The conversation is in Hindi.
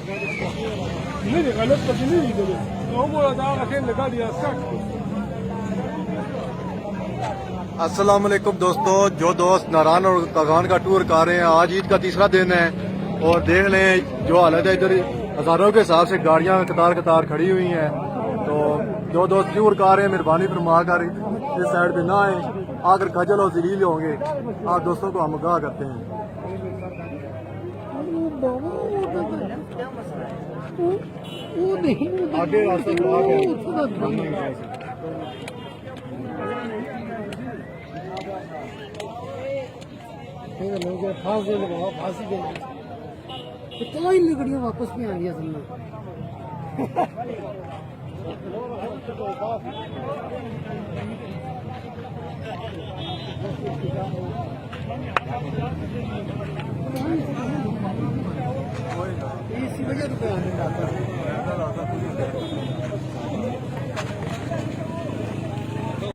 Mire, galopp per नहीं दे वो लगा रखे लगा दिया स्टार्ट। अस्सलाम वालेकुम दोस्तों, जो दोस्त नारायण और कागान का टूर कर रहे हैं, आज ईद का तीसरा दिन है और देख लें जो हालत है, इधर हजारों के हिसाब से गाड़ियां कतार कतार खड़ी हुई हैं। तो जो दोस्त टूर कर रहे हैं, मेहरबानी फरमा कर इस साइड पे ना आए, आकर खजल और जलील होंगे। आप दोस्तों को हम आगाह करते हैं। आगे रास्ता ब्लॉक है। कितना ही लकड़ियाँ वापस नहीं आ रही असल में। इसी वजह से